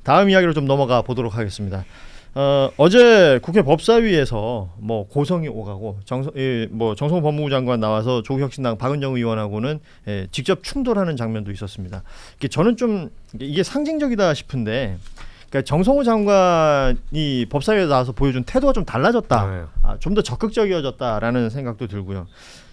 다음 이야기로 좀 넘어가 보도록 하겠습니다. 어제 국회 법사위에서 뭐 고성이 오가고 정성호 법무부 장관 나와서 조국혁신당 박은정 의원하고는 직접 충돌하는 장면도 있었습니다. 저는 좀 이게 상징적이다 싶은데, 그러니까 정성호 장관이 법사위에 나와서 보여준 태도가 좀 달라졌다, 좀 더 적극적이어졌다라는 생각도 들고요.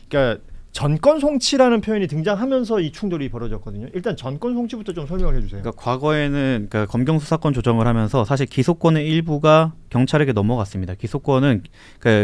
그러니까 전권 송치라는 표현이 등장하면서 이 충돌이 벌어졌거든요. 일단 전권 송치부터 좀 설명을 해주세요. 그러니까 과거에는 검경 수사권 조정을 하면서 사실 기소권의 일부가 경찰에게 넘어갔습니다. 기소권은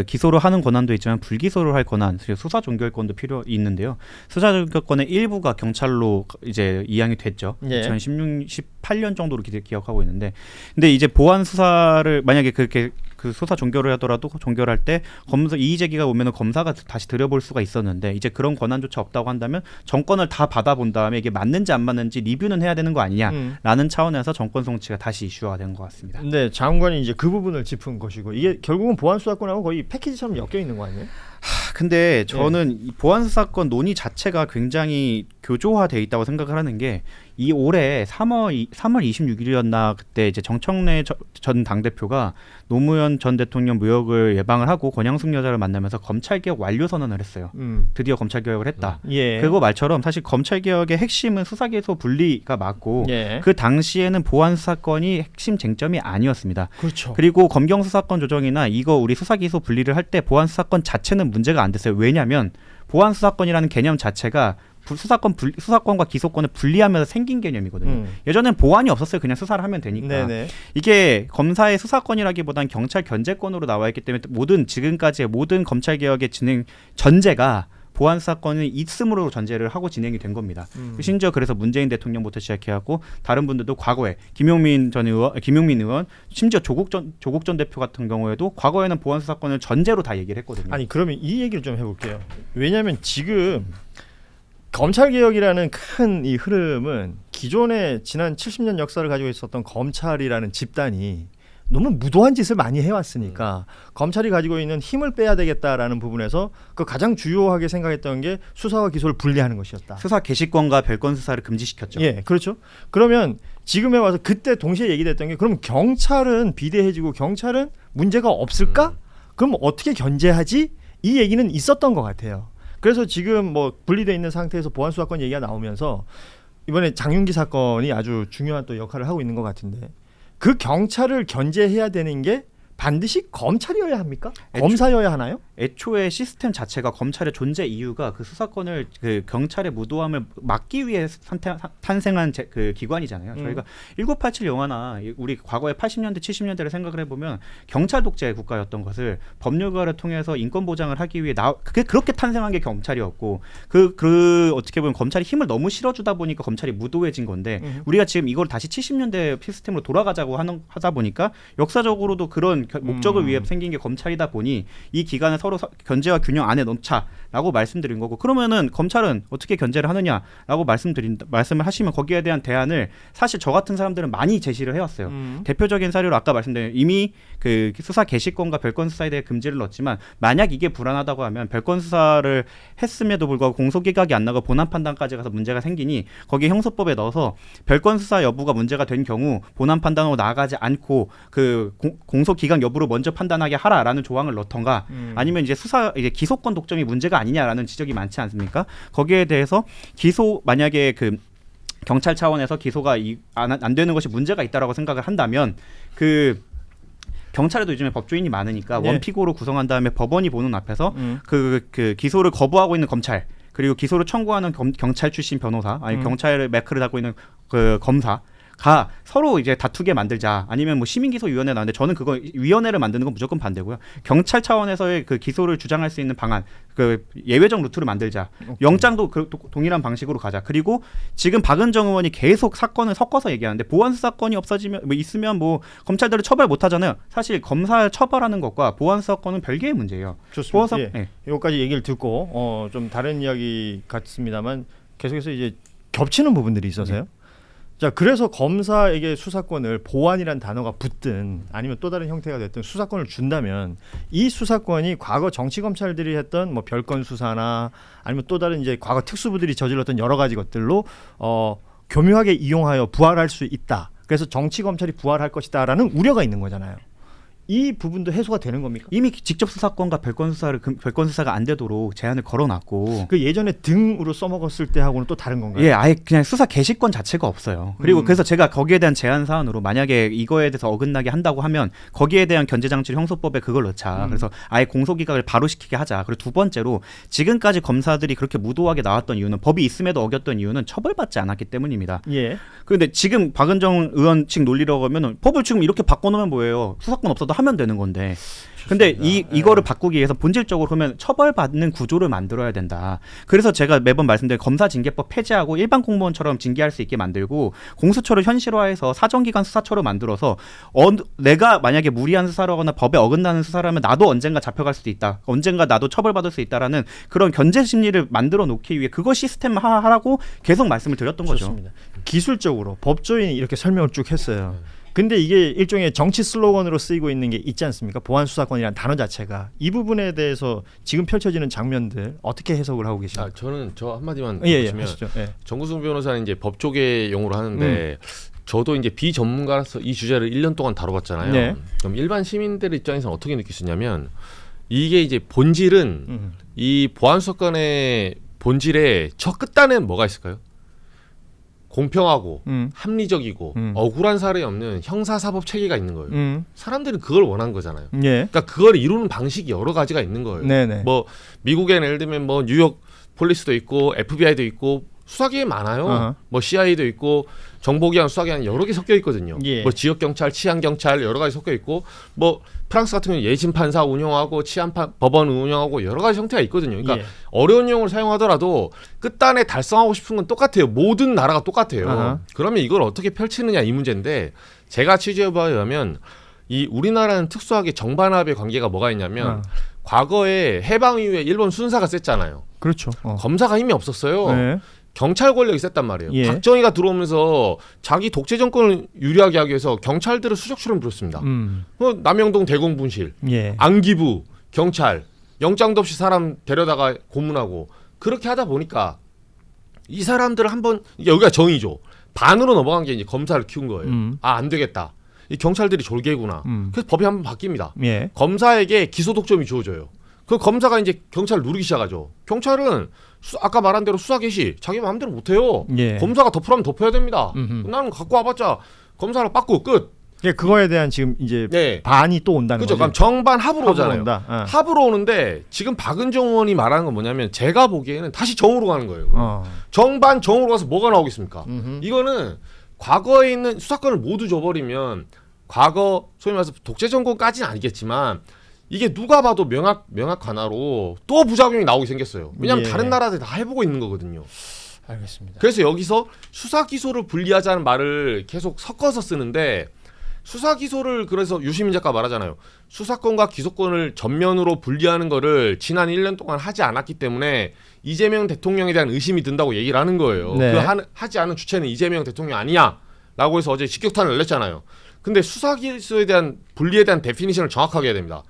기소를 하는 권한도 있지만 불기소를 할 권한, 그리고 수사 종결권도 필요 있는데요. 수사 종결권의 일부가 경찰로 이제 이양이 됐죠. 예. 2018년 정도로 기억하고 있는데, 근데 이제 보안 수사를 만약에 그렇게 그 수사 종결을 하더라도 종결할 때 검사 이의 제기가 오면은 검사가 다시 들여볼 수가 있었는데, 이제 그런 권한조차 없다고 한다면 정권을 다 받아본 다음에 이게 맞는지 안 맞는지 리뷰는 해야 되는 거 아니냐라는 차원에서 정권 송치가 다시 이슈화가 된 것 같습니다. 네, 장관이 이제 그 부분을 짚은 것이고, 이게 결국은 보안 수사권하고 거의 패키지처럼 엮여 있는 거 아니에요? 근데 저는 이 보안 수사권 논의 자체가 굉장히 교조화돼 있다고 생각을 하는 게, 이 올해 3월 26일이었나 그때 이제 정청래 전 당대표가 노무현 전 대통령 무역을 예방을 하고 권양숙 여사를 만나면서 검찰개혁 완료 선언을 했어요. 드디어 검찰개혁을 했다. 예. 그거 말처럼 사실 검찰개혁의 핵심은 수사기소 분리가 맞고, 예. 그 당시에는 보안 수사권이 핵심 쟁점이 아니었습니다. 그렇죠. 그리고 검경 수사권 조정이나 이거 우리 수사기소 분리를 할 때 보안 수사권 자체는 문제가 안 됐어요. 왜냐하면 보안 수사권이라는 개념 자체가 수사권과 기소권을 분리하면서 생긴 개념이거든요. 예전엔 보안이 없었어요. 그냥 수사를 하면 되니까. 네네. 이게 검사의 수사권이라기보단 경찰 견제권으로 나와 있기 때문에 지금까지의 모든 검찰개혁의 진행 전제가 보안 수사권이 있음으로 전제를 하고 진행이 된 겁니다. 심지어 그래서 문재인 대통령부터 시작해갖고 다른 분들도 과거에 김용민 의원, 심지어 조국 전 대표 같은 경우에도 과거에는 보안 수사권을 전제로 다 얘기를 했거든요. 아니, 그러면 이 얘기를 좀 해볼게요. 왜냐하면 지금 검찰개혁이라는 큰 이 흐름은 기존의 지난 70년 역사를 가지고 있었던 검찰이라는 집단이 너무 무도한 짓을 많이 해왔으니까 검찰이 가지고 있는 힘을 빼야 되겠다라는 부분에서 그 가장 주요하게 생각했던 게 수사와 기소를 분리하는 것이었다. 수사 개시권과 별건 수사를 금지시켰죠. 예, 그렇죠. 그러면 지금에 와서 그때 동시에 얘기됐던 게, 그럼 경찰은 비대해지고 경찰은 문제가 없을까? 그럼 어떻게 견제하지? 이 얘기는 있었던 것 같아요. 그래서 지금 뭐 분리되어 있는 상태에서 보안 수사권 얘기가 나오면서 이번에 장윤기 사건이 아주 중요한 또 역할을 하고 있는 것 같은데, 그 경찰을 견제해야 되는 게 반드시 검찰이어야 합니까? 검사여야 하나요? 애초에 시스템 자체가 검찰의 존재 이유가 그 수사권을 그 경찰의 무도함을 막기 위해 탄생한 그 기관이잖아요. 저희가 1987 영화나 우리 과거의 80년대 70년대를 생각을 해보면 경찰 독재 국가였던 것을 법률가를 통해서 인권 보장을 하기 위해 그렇게 탄생한 게 검찰이었고, 그 어떻게 보면 검찰이 힘을 너무 실어주다 보니까 검찰이 무도해진 건데, 우리가 지금 이걸 다시 70년대 시스템으로 돌아가자고 하다 보니까 역사적으로도 그런 목적을 위해 생긴 게 검찰이다 보니 이 기관을 서로 견제와 균형 안에 넣자라고 말씀드린 거고, 그러면은 검찰은 어떻게 견제를 하느냐라고 말씀을 하시면 거기에 대한 대안을 사실 저 같은 사람들은 많이 제시를 해왔어요. 대표적인 사례로 아까 말씀드린, 이미 그 수사 개시권과 별건 수사에 대해 금지를 넣었지만, 만약 이게 불안하다고 하면 별건 수사를 했음에도 불구하고 공소기각이 안 나고 본안 판단까지 가서 문제가 생기니 거기에 형소법에 넣어서 별건 수사 여부가 문제가 된 경우 본안 판단으로 나아가지 않고 그 공소기각 여부로 먼저 판단하게 하라라는 조항을 넣던가, 아니면 이제 기소권 독점이 문제가 아니냐라는 지적이 많지 않습니까? 거기에 대해서 만약에 그 경찰 차원에서 기소가 안 되는 것이 문제가 있다라고 생각을 한다면, 그 경찰에도 요즘에 법조인이 많으니까 원픽으로 구성한 다음에 법원이 보는 앞에서 그 기소를 거부하고 있는 검찰, 그리고 기소를 청구하는 경찰 출신 변호사, 아니면 경찰 매크를 달고 있는 그 검사가 서로 이제 다투게 만들자, 아니면 뭐 시민기소위원회 나오는데, 저는 그거 위원회를 만드는 건 무조건 반대고요. 경찰 차원에서의 그 기소를 주장할 수 있는 방안, 그 예외적 루트를 만들자. 영장도 동일한 방식으로 가자. 그리고 지금 박은정 의원이 계속 사건을 섞어서 얘기하는데, 보안 수사권이 있으면 뭐 검찰들을 처벌 못 하잖아요. 사실 검사 처벌하는 것과 보안 수사권은 별개의 문제예요. 좋습니다. 이것까지 얘기를 듣고 좀 다른 이야기 같습니다만 계속해서 이제 겹치는 부분들이 있어서요. 자, 그래서 검사에게 수사권을, 보안이란 단어가 붙든 아니면 또 다른 형태가 됐든 수사권을 준다면, 이 수사권이 과거 정치 검찰들이 했던 뭐 별건 수사나 아니면 또 다른 이제 과거 특수부들이 저질렀던 여러 가지 것들로 교묘하게 이용하여 부활할 수 있다. 그래서 정치 검찰이 부활할 것이다라는 우려가 있는 거잖아요. 이 부분도 해소가 되는 겁니까? 이미 직접 수사권과 별건 수사가 안 되도록 제한을 걸어놨고 그 예전에 등으로 써먹었을 때하고는 또 다른 건가요? 예, 아예 그냥 수사 개시권 자체가 없어요. 그리고 그래서 제가 거기에 대한 제한 사안으로 만약에 이거에 대해서 어긋나게 한다고 하면 거기에 대한 견제장치 형소법에 그걸 넣자. 그래서 아예 공소기각을 바로 시키게 하자. 그리고 두 번째로 지금까지 검사들이 그렇게 무도하게 나왔던 이유는 법이 있음에도 어겼던 이유는 처벌받지 않았기 때문입니다. 예. 그런데 지금 박은정 의원 측 논리라고 하면 법을 지금 이렇게 바꿔놓으면 뭐예요? 수사권 없어도 하면 되는 건데. 근데 이거를 바꾸기 위해서 본질적으로 그러면 처벌받는 구조를 만들어야 된다. 그래서 제가 매번 말씀드린 검사징계법 폐지하고 일반 공무원처럼 징계할 수 있게 만들고 공수처를 현실화해서 사정기관 수사처로 만들어서 내가 만약에 무리한 수사를 하거나 법에 어긋나는 수사를 하면 나도 언젠가 잡혀갈 수도 있다. 언젠가 나도 처벌받을 수 있다라는 그런 견제 심리를 만들어 놓기 위해 그거 시스템 하라고 계속 말씀을 드렸던 거죠. 좋습니다. 기술적으로 법조인이 이렇게 설명을 쭉 했어요. 근데 이게 일종의 정치 슬로건으로 쓰이고 있는 게 있지 않습니까? 보안 수사권이라는 단어 자체가 이 부분에 대해서 지금 펼쳐지는 장면들 어떻게 해석을 하고 계십니까? 저는 저 한마디만 예, 보시면 하시죠. 예. 정구승 변호사는 이제 법조계 용어로 하는데 저도 이제 비전문가라서 이 주제를 1년 동안 다뤄봤잖아요. 네. 그럼 일반 시민들 입장에서는 어떻게 느낄 수 있냐면 이게 이제 본질은 이 보안 수사권의 본질에 저 끝단에는 뭐가 있을까요? 공평하고 합리적이고 억울한 사례 없는 형사사법 체계가 있는 거예요. 사람들은 그걸 원한 거잖아요. 예. 그러니까 그걸 이루는 방식이 여러 가지가 있는 거예요. 네네. 뭐 미국에는 예를 들면 뭐 뉴욕 폴리스도 있고 FBI도 있고 수사기관 많아요. 어허. 뭐 CIA도 있고 정보기관, 수사기관 여러 개 섞여 있거든요. 예. 뭐 지역 경찰, 치안 경찰 여러 가지 섞여 있고 뭐 프랑스 같은 경우는 예심 판사 운영하고 법원 운영하고 여러 가지 형태가 있거든요. 그러니까 예. 어려운 용어를 사용하더라도 끝단에 달성하고 싶은 건 똑같아요. 모든 나라가 똑같아요. 어허. 그러면 이걸 어떻게 펼치느냐 이 문제인데 제가 취재해봐에 의하면 이 우리나라는 특수하게 정반합의 관계가 뭐가 있냐면 과거에 해방 이후에 일본 순사가 셌잖아요. 그렇죠. 검사가 힘이 없었어요. 네. 경찰 권력이 셌단 말이에요. 예. 박정희가 들어오면서 자기 독재 정권을 유리하게 하기 위해서 경찰들을 수적출연 부렸습니다. 남영동 대공분실, 예. 안기부, 경찰, 영장도 없이 사람 데려다가 고문하고 그렇게 하다 보니까 이 사람들을 한번 여기가 정의죠. 반으로 넘어간 게 이제 검사를 키운 거예요. 안 되겠다. 이 경찰들이 졸개구나. 그래서 법이 한번 바뀝니다. 예. 검사에게 기소 독점이 주어져요. 그 검사가 이제 경찰을 누르기 시작하죠. 경찰은 아까 말한 대로 수사 개시 자기 마음대로 못해요. 예. 검사가 덮으라면 덮어야 됩니다. 나는 갖고 와봤자 검사를 빠꾸 끝. 예, 그거에 대한 지금 이제 네. 반이 또 온다는 그렇죠. 거죠. 그럼 정반 합으로 합으로 오잖아요. 온다. 합으로 오는데 지금 박은정 의원이 말하는 건 뭐냐면 제가 보기에는 다시 정으로 가는 거예요. 정반 정으로 가서 뭐가 나오겠습니까? 이거는 과거에 있는 수사권을 모두 줘버리면 과거 소위 말해서 독재 정권까지는 아니겠지만 이게 누가 봐도 명확 관화로 또 부작용이 나오게 생겼어요. 왜냐하면 예. 다른 나라들이 다 해보고 있는 거거든요. 알겠습니다. 그래서 여기서 수사 기소를 분리하자는 말을 계속 섞어서 쓰는데 수사 기소를 그래서 유시민 작가 말하잖아요. 수사권과 기소권을 전면으로 분리하는 거를 지난 1년 동안 하지 않았기 때문에 이재명 대통령에 대한 의심이 든다고 얘기를 하는 거예요. 네. 하지 않은 주체는 이재명 대통령 아니야 라고 해서 어제 직격탄을 날렸잖아요. 근데 수사 기소에 대한 분리에 대한 데피니션을 정확하게 해야 됩니다.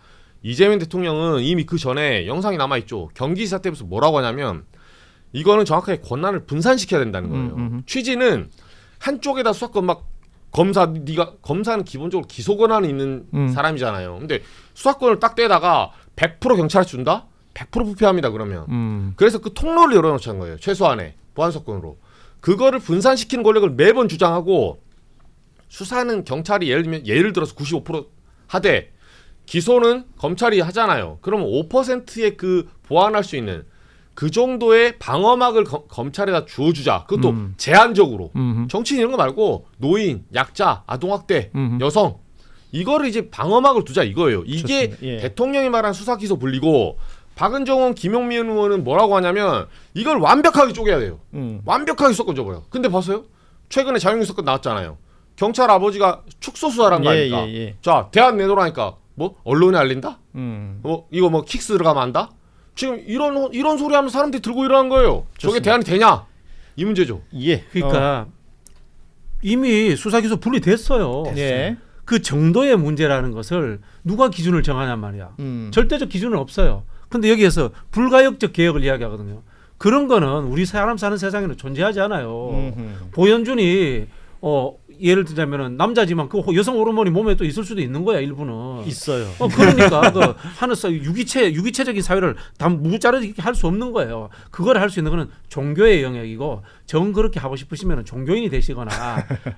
이재명 대통령은 이미 그 전에 영상이 남아있죠. 경기지사 때부터 뭐라고 하냐면 이거는 정확하게 권한을 분산시켜야 된다는 거예요. 취지는 한쪽에다 수사권 막 검사는 기본적으로 기소 권한이 있는 사람이잖아요. 근데 수사권을 딱 떼다가 100% 경찰에 준다? 100% 부패합니다. 그러면. 그래서 그 통로를 열어놓자는 거예요. 최소한의 보안수사권으로. 그거를 분산시키는 권력을 매번 주장하고 수사는 경찰이 예를 들어서 95% 하되 기소는 검찰이 하잖아요. 그러면 5%의 그 보완할 수 있는 그 정도의 방어막을 검찰에다 주어주자. 그것도 제한적으로. 정치인 이런 거 말고 노인, 약자, 아동학대, 여성 이거를 이제 방어막을 두자 이거예요. 이게 예. 대통령이 말한 수사 기소 분리고 박은정 의원, 김용민 의원은 뭐라고 하냐면 이걸 완벽하게 쪼개야 돼요. 완벽하게 수사권 줘버려. 근데 봤어요? 최근에 자유민주 사건 나왔잖아요. 경찰 아버지가 축소 수사를 한 거 아닙니까? 예. 자, 대안 내놓으라니까 뭐 언론에 알린다? 뭐 이거 뭐 킥스 들어가면 안다? 지금 이런 소리 하면 사람들이 들고 일어난 거예요. 좋습니다. 저게 대안이 되냐? 이 문제죠. 예. 그러니까 이미 수사기소 분리됐어요. 예. 그 정도의 문제라는 것을 누가 기준을 정하냔 말이야. 절대적 기준은 없어요. 근데 여기에서 불가역적 개혁을 이야기하거든요. 그런 거는 우리 사람 사는 세상에는 존재하지 않아요. 보현준이 예를 들자면은 남자지만 그 여성 호르몬이 몸에 또 있을 수도 있는 거야 일부는. 있어요. 그러니까 그 하는 유기체적인 사회를 다 무자르게 할 수 없는 거예요. 그걸 할 수 있는 거는 종교의 영역이고 정 그렇게 하고 싶으시면은 종교인이 되시거나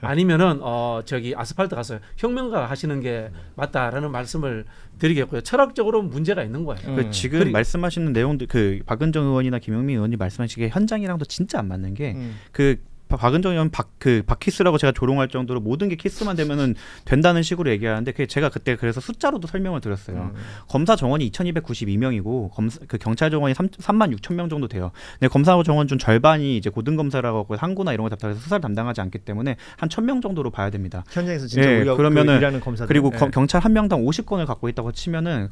아니면은 저기 아스팔트 가서 혁명가 하시는 게 맞다라는 말씀을 드리겠고요. 철학적으로 문제가 있는 거예요. 그 지금 그리고- 말씀하시는 내용들 그 박은정 의원이나 김용민 의원이 말씀하신 게 현장이랑도 진짜 안 맞는 게 그 박은정 의원 박키스라고 제가 조롱할 정도로 모든 게 키스만 되면은 된다는 식으로 얘기하는데 그게 제가 그때 그래서 숫자로도 설명을 드렸어요. 검사 정원이 2,292명이고 그 경찰 정원이 36,000명 정도 돼요. 근데 검사 정원 중 절반이 이제 고등 검사라고 하고 항구나 이런 거 답답해서 수사를 담당하지 않기 때문에 한 1,000명 정도로 봐야 됩니다. 현장에서 진짜 예, 우리가 그러면은 일하는 검사들. 그리고 예. 경찰 한 명당 50건을 갖고 있다고 치면은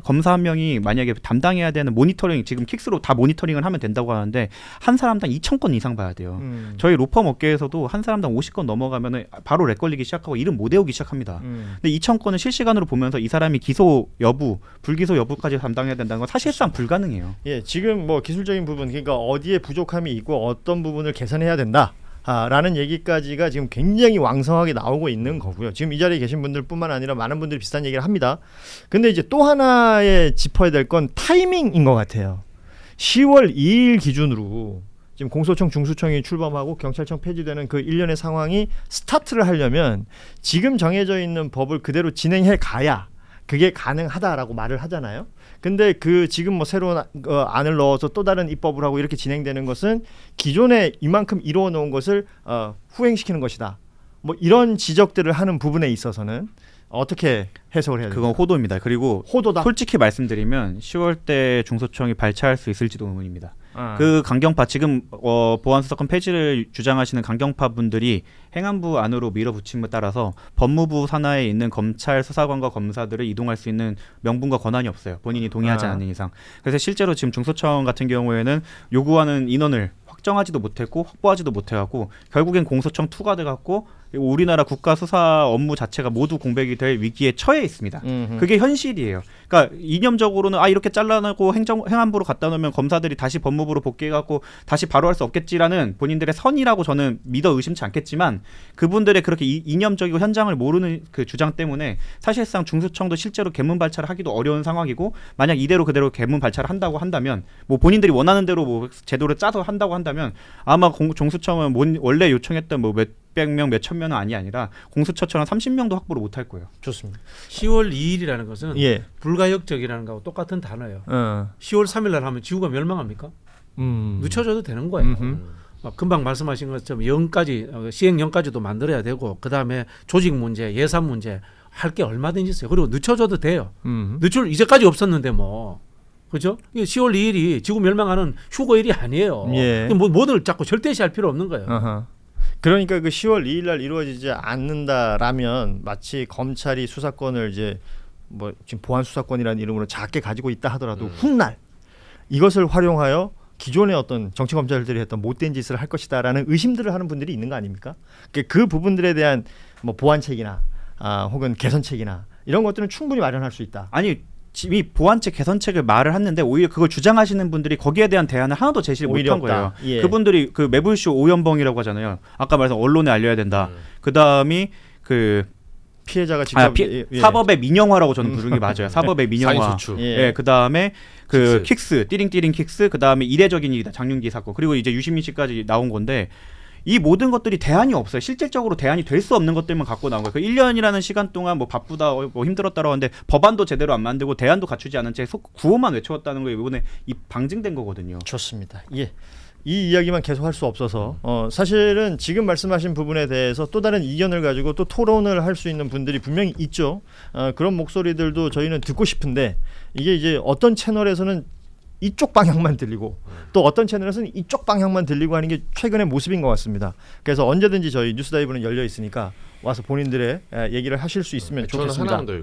검사 한 명이 만약에 담당해야 되는 모니터링 지금 킥스로 다 모니터링을 하면 된다고 하는데 한 사람당 2,000건 이상 봐야 돼요. 저희 로펌 업계에서도 한 사람당 50건 넘어가면은 바로 렉 걸리기 시작하고 이름 못 외우기 시작합니다. 근데 2,000건을 실시간으로 보면서 이 사람이 기소 여부, 불기소 여부까지 담당해야 된다는 건 사실상 불가능해요. 예, 지금 뭐 기술적인 부분, 그러니까 어디에 부족함이 있고 어떤 부분을 개선해야 된다. 라는 얘기까지가 지금 굉장히 왕성하게 나오고 있는 거고요. 지금 이 자리에 계신 분들뿐만 아니라 많은 분들이 비슷한 얘기를 합니다. 근데 이제 또 하나의 짚어야 될 건 타이밍인 것 같아요. 10월 2일 기준으로 지금 공소청 중수청이 출범하고 경찰청 폐지되는 그 일련의 상황이 스타트를 하려면 지금 정해져 있는 법을 그대로 진행해 가야 그게 가능하다라고 말을 하잖아요. 근데 그 지금 뭐 새로운 안을 넣어서 또 다른 입법을 하고 이렇게 진행되는 것은 기존에 이만큼 이루어 놓은 것을 후행시키는 것이다. 뭐 이런 지적들을 하는 부분에 있어서는 어떻게 해석을 해야 돼요? 그건 호도입니다. 그리고 호도다. 솔직히 말씀드리면 10월 때 중소청이 발차할 수 있을지도 의문입니다. 아. 그 강경파 지금 보안수사권 폐지를 주장하시는 강경파 분들이 행안부 안으로 밀어붙임에 따라서 법무부 산하에 있는 검찰 수사관과 검사들을 이동할 수 있는 명분과 권한이 없어요. 본인이 동의하지 않는 이상. 그래서 실제로 지금 중소청 같은 경우에는 요구하는 인원을 확정하지도 못했고 확보하지도 못해갖고 결국엔 공소청 2가 돼갖고 우리나라 국가 수사 업무 자체가 모두 공백이 될 위기에 처해 있습니다. 그게 현실이에요. 그러니까 이념적으로는 이렇게 잘라내고 행안부로 갖다 놓으면 검사들이 다시 법무부로 복귀해갖고 다시 바로 할 수 없겠지라는 본인들의 선이라고 저는 믿어 의심치 않겠지만 그분들의 그렇게 이념적이고 현장을 모르는 그 주장 때문에 사실상 중수청도 실제로 개문 발차를 하기도 어려운 상황이고 만약 이대로 그대로 개문 발차를 한다고 한다면 뭐 본인들이 원하는 대로 뭐 제도를 짜서 한다고 한다면 아마 중수청은 원래 요청했던 뭐 몇백 명, 몇천 명은 아니라 공수처처럼 30명도 확보를 못할 거예요. 좋습니다. 10월 2일이라는 것은 예. 불가역적이라는 거하고 똑같은 단어예요. 10월 3일 날 하면 지구가 멸망합니까? 늦춰져도 되는 거예요. 금방 말씀하신 것처럼 시행령까지도 만들어야 되고 그 다음에 조직 문제, 예산 문제 할 게 얼마든지 있어요. 그리고 늦춰져도 돼요. 늦출 이제까지 없었는데 뭐 그죠? 10월 2일이 지구 멸망하는 휴거일이 아니에요. 예. 뭐를 자꾸 절대시할 필요 없는 거예요. 그러니까 그 10월 2일 날 이루어지지 않는다라면 마치 검찰이 수사권을 이제 뭐 지금 보안 수사권이라는 이름으로 작게 가지고 있다 하더라도 훗날 이것을 활용하여 기존의 어떤 정치 검찰들이 했던 못된 짓을 할 것이다라는 의심들을 하는 분들이 있는 거 아닙니까? 그 부분들에 대한 뭐 보완책이나 혹은 개선책이나 이런 것들은 충분히 마련할 수 있다. 아니 이미 보완책 개선책을 말을 했는데 오히려 그걸 주장하시는 분들이 거기에 대한 대안을 하나도 제시를 오히려 못한 거예요. 없다. 예. 그분들이 그 매불쇼 오연벙이라고 하잖아요. 아까 말한 언론에 알려야 된다. 그 다음이 그 피해자가 직접 사법의 민영화라고 저는 부르는 게 맞아요. 사법의 민영화. 사인소추. 예, 그 다음에 그 킥스, 띠링띠링 킥스, 그 다음에 이례적인 일이다, 장윤기 사건, 그리고 이제 유시민 씨까지 나온 건데 이 모든 것들이 대안이 없어요. 실질적으로 대안이 될 수 없는 것들만 갖고 나온 거예요. 그 1년이라는 시간 동안 뭐 바쁘다, 뭐 힘들었다라고 하는데 법안도 제대로 안 만들고 대안도 갖추지 않은 채 구호만 외쳐왔다는 거 이번에 방증된 거거든요. 좋습니다. 예. 이 이야기만 계속 할 수 없어서 사실은 지금 말씀하신 부분에 대해서 또 다른 이견을 가지고 또 토론을 할 수 있는 분들이 분명히 있죠. 그런 목소리들도 저희는 듣고 싶은데 이게 이제 어떤 채널에서는 이쪽 방향만 들리고 또 어떤 채널에서는 이쪽 방향만 들리고 하는 게 최근의 모습인 것 같습니다. 그래서 언제든지 저희 뉴스다이브는 열려 있으니까 와서 본인들의 얘기를 하실 수 있으면 저는 좋겠습니다. 하나만 더